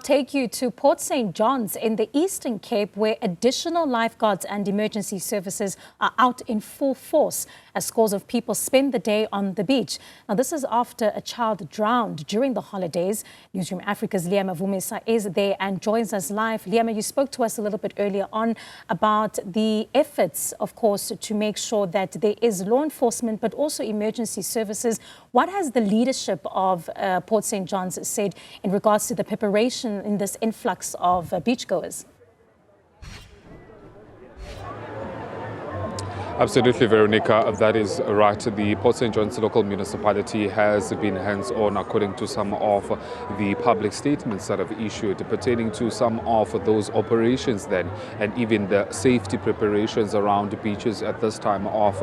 take you to Port St. John's in the Eastern Cape, where additional lifeguards and emergency services are out in full force as scores of people spend the day on the beach. Now, this is after a child drowned during the holidays. Newzroom Afrika's Liyema Vumisa is there and joins us live. Liyema, you spoke to us a little bit earlier on about the efforts, of course, to make sure that there is law enforcement, but also emergency services. What has the leadership of Port St. John's said in regards to the preparation in this influx of beachgoers? Absolutely, Veronica, that is right. The Port St. John's Local Municipality has been hands-on according to some of the public statements that have issued pertaining to some of those operations then, and even the safety preparations around beaches at this time of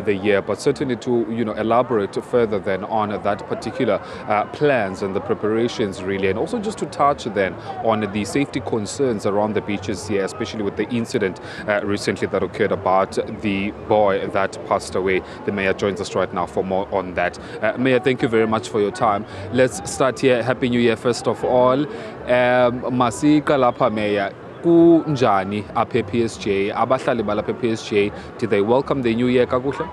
the year. But certainly to elaborate further then on that particular plans and the preparations really, and also just to touch then on the safety concerns around the beaches here, especially with the incident recently that occurred about the boy that passed away. The mayor joins us right now for more on that. Mayor, thank you very much for your time. Let's start here. Happy New Year first of all. Masika lapha Mayor, kunjani apha ePSJ? Abahlali balapha ePSJ, did they welcome the new year kakuhle?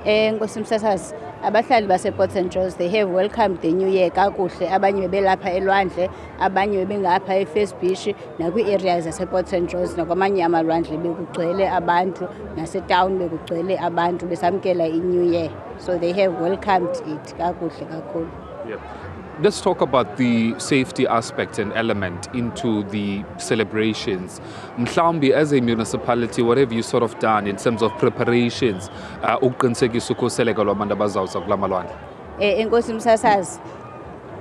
Nkosi abahlali base-Port St. John's, they have welcomed the new year kakuhle. Abanye bebelapha elwandle, abanye bebengapha e-First Beach, nakwi-areas zase-Port St. John's, nakwamanye amalwandle bekugcwele abantu, nasetown bekugcwele abantu besamkela i-new year. So they have welcomed it kakuhle kakhulu. Yeah. Let's talk about the safety aspect and element into the celebrations. Mhlawumbi, as a municipality, what have you sort of done in terms of preparations ukuqinisekisa ukhuseleko lwabantu abazawuza kula malwandle? Enkosi msasazi,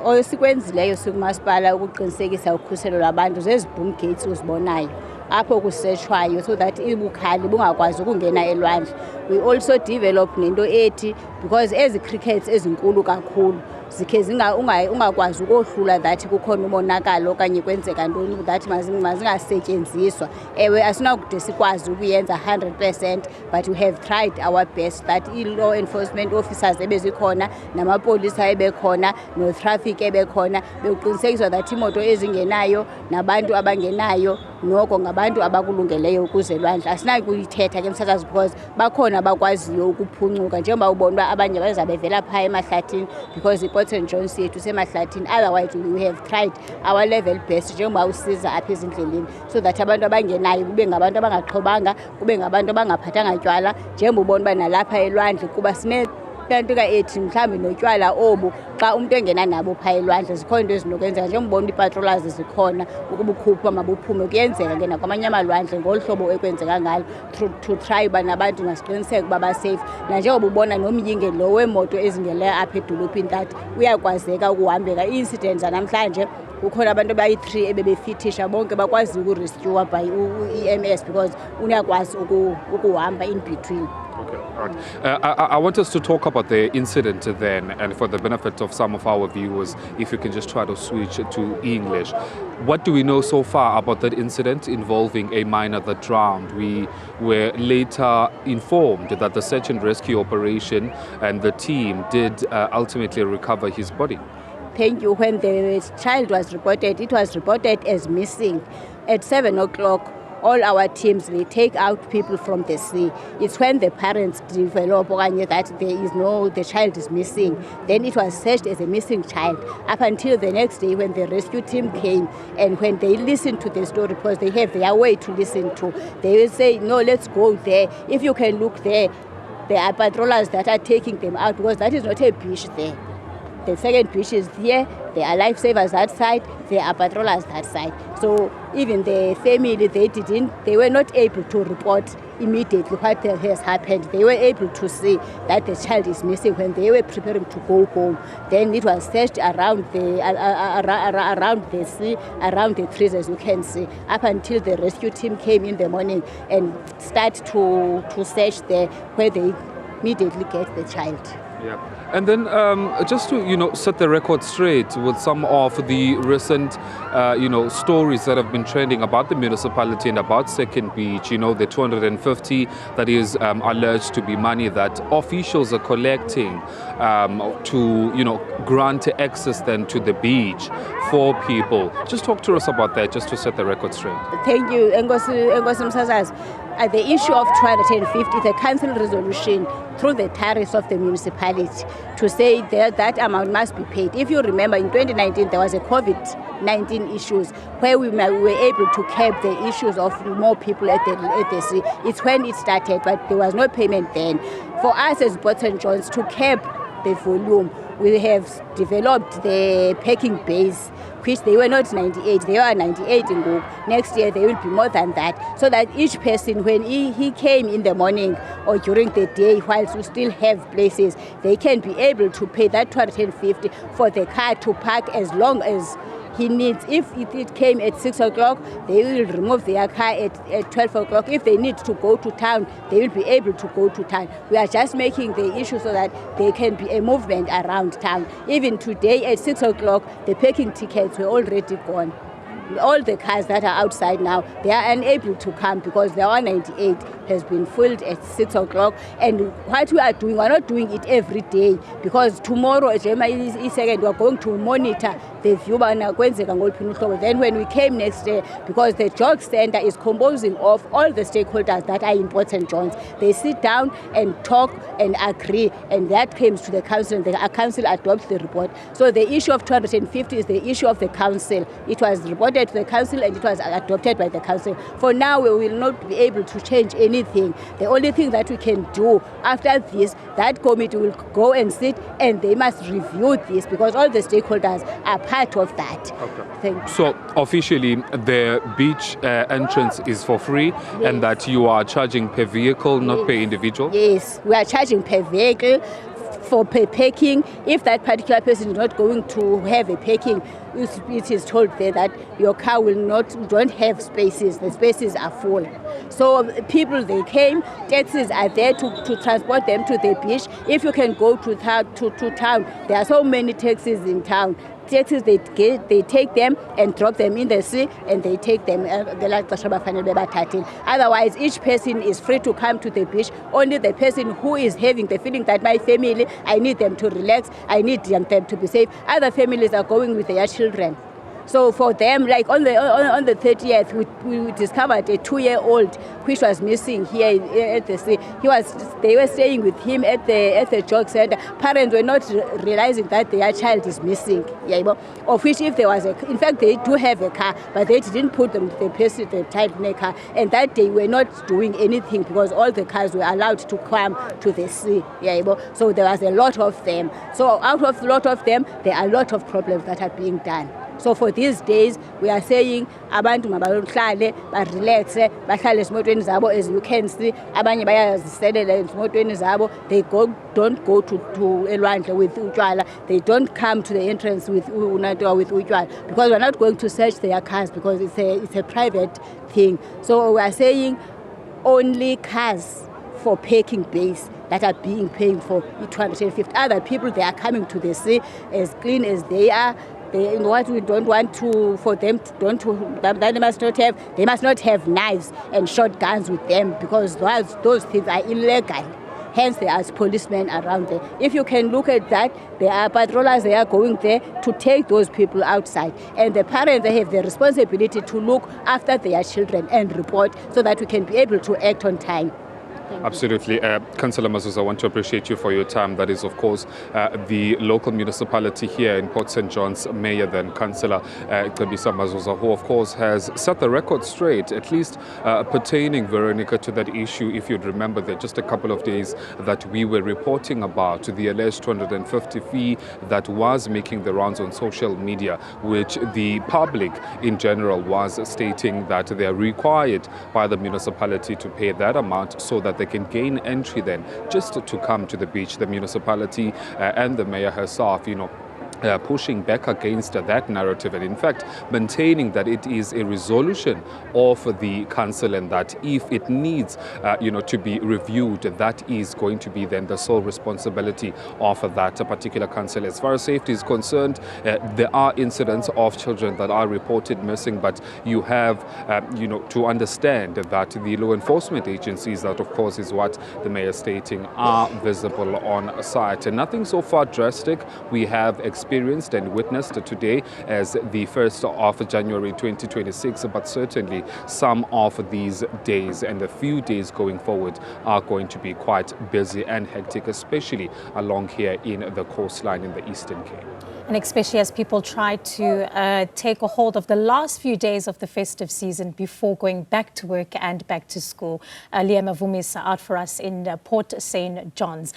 osikwenzileyo sikumasipala ukuqinisekisa ukhuselo lwabantu zezi boom gates uzibonayo apho kusetshwayo so that ibukhali bungakwazi ukungena elwandle. We also develop nento ethi, because ezi crickets ezinkulu kakhulu zikhe ungakwazi ukohlula that kukhona umonakalo okanye kwenzeka ntoni that mazingasetyenziswa. Ewe asinakude sikwazi ukuyenza 100%, but we have tried our best that i-law enforcement officers ebezikhona namapolisa ebekhona no-traffic ebekhona bekuqinisekiswa that imoto ezingenayo nabantu abangenayo noko ngabantu abakulungeleyo ukuze lwandle. Asinaki kuyithetha ke msakazi, because bakhona abakwaziyo ukuphuncuka njengoba ubona uba abanye bazabevela phaa emahlathini, because iPort St. John's yethu semahlathini. Otherwise we have tried our level best njengoba usiza apha ezindleleni so that abantu abangenayo kube ngabantu abangaxhobanga, kube ngabantu abangaphathanga tywala njengoba ubona uba nalapha elwandle kuba kantika ethi mhlambi notywala obu xa umuntu engena nabo phaa elwandle zikhona into ezinokwenzeka njengobona ipatrollers zikhona ukubukhupha mabuphume kuyenzeka ke nakwamanye amalwandle ngolu hlobo ekwenzeka ngalo to try uba nabantu masiqiniseke uba basafe. Nanjengoba ubona nomyinge lo wemoto ezingeleyo apha edolophini that uyakwazeka ukuhambeka. I-incident zanamhlanje kukhona abantu abayi-3 ebebefithisha bonke bakwazi ukurescue by EMS because uyakwazi ukuhamba in between. Okay, all right. I want us to talk about the incident then, and for the benefit of some of our viewers, if you can just try to switch to English. What do we know so far about that incident involving a minor that drowned? We were later informed that the search and rescue operation and the team did ultimately recover his body. Thank you. When the child was reported, it was reported as missing. At 7 o'clock, all our teams, they take out people from the sea. It's when the parents develop that the child is missing. Then it was searched as a missing child up until the next day when the rescue team came, and when they listened to the story, because they have their way to listen to, they will say, no, let's go there. If you can look there, there are patrollers that are taking them out, because that is not a beach there. The second beach is here, there are lifesavers that side, there are patrollers that side. So even the family, they were not able to report immediately what has happened. They were able to see that the child is missing when they were preparing to go home. Then it was searched around the sea, around the trees, as you can see, up until the rescue team came in the morning and start to search there where they immediately get the child. Yeah. And then just to, set the record straight with some of the recent, stories that have been trending about the municipality and about Second Beach, the 250 that is alleged to be money that officials are collecting to, grant access then to the beach for people. Just talk to us about that, just to set the record straight. Thank you. Enkosi Msazaz. The issue of 250 is a council resolution through the tariffs of the municipality to say that amount must be paid. If you remember, in 2019 there was a COVID-19 issues where we were able to cap the issues of more people at the sea. It's when it started, but there was no payment then. For us as Port St. John's to cap the volume, we have developed the packing base, which they were not 98, they were 98 in Go. Next year they will be more than that, so that each person, when he came in the morning or during the day, whilst we still have places, they can be able to pay that 250 for the car to park as long as he needs. If it came at 6 o'clock, they will remove their car at 12 o'clock. If they need to go to town, they will be able to go to town. We are just making the issue so that there can be a movement around town. Even today at 6 o'clock, the parking tickets were already gone. All the cars that are outside now, they are unable to come because the 198 has been filled at 6 o'clock. And what we are doing, we are not doing it every day, because tomorrow, January 2nd, we are going to monitor the view. Then when we came next day, because the Jog Center is composing of all the stakeholders that are in Port St. John's, they sit down and talk and agree, and that comes to the council, and the council adopts the report. So the issue of 250 is the issue of the council. It was reported to the council and it was adopted by the council. For now, we will not be able to change anything. The only thing that we can do after this, that committee will go and sit and they must review this, because all the stakeholders are part of that. Okay. Thank you. So officially the beach entrance is for free, yes, and that you are charging per vehicle, not yes, per individual? Yes, we are charging per vehicle for per parking. If that particular person is not going to have a parking, it is told there that your car don't have spaces, the spaces are full. So people, they came, taxis are there to transport them to the beach. If you can go to town, there are so many taxis in town. Taxis, they take them and drop them in the sea, and they take them. Otherwise, each person is free to come to the beach. Only the person who is having the feeling that my family, I need them to relax, I need them to be safe. Other families are going with their children. So for them, like on the 30th, we discovered a 2-year-old which was missing here at the sea. They were staying with him at the Jog Center. Parents were not realizing that their child is missing. Of which, if there was in fact, they do have a car, but they didn't put the child in a car. And that day, we're not doing anything because all the cars were allowed to come to the sea. So there was a lot of them. So out of a lot of them, there are a lot of problems that are being done. So for these days, we are saying, abantu mabahlale, relax, bahlale ezimotweni zabo, as you can see, abanye bayaziselela ezimotweni zabo. They don't go to elwandle with utshwala. They don't come to the entrance with utshwala, because we're not going to search their cars, because it's a private thing. So we are saying only cars for parking base that are being paid for 250. Other people, they are coming to the sea as clean as they are. What we don't want for them they must not have knives and shotguns with them, because those things are illegal. Hence, there are policemen around there. If you can look at that, there are patrollers, they are going there to take those people outside. And the parents, they have the responsibility to look after their children and report, so that we can be able to act on time. Absolutely. Councillor Mazuza, I want to appreciate you for your time. That is, of course, the local municipality here in Port St. John's Mayor, then Councillor Cebisa Mazuza, who, of course, has set the record straight, at least pertaining, Veronica, to that issue. If you'd remember that just a couple of days that we were reporting about the alleged 250 fee that was making the rounds on social media, which the public in general was stating that they are required by the municipality to pay that amount so that they can gain entry then just to come to the beach. The municipality and the mayor herself, pushing back against that narrative and in fact maintaining that it is a resolution of the council and that if it needs to be reviewed, that is going to be then the sole responsibility of that particular council. As far as safety is concerned, there are incidents of children that are reported missing, but you have to understand that the law enforcement agencies, that of course is what the mayor is stating, are visible on site. And nothing so far drastic we have experienced and witnessed today as the 1st of January 2026, but certainly some of these days and a few days going forward are going to be quite busy and hectic, especially along here in the coastline in the Eastern Cape. And especially as people try to take a hold of the last few days of the festive season before going back to work and back to school. Liyema Vumisa out for us in Port St. John's.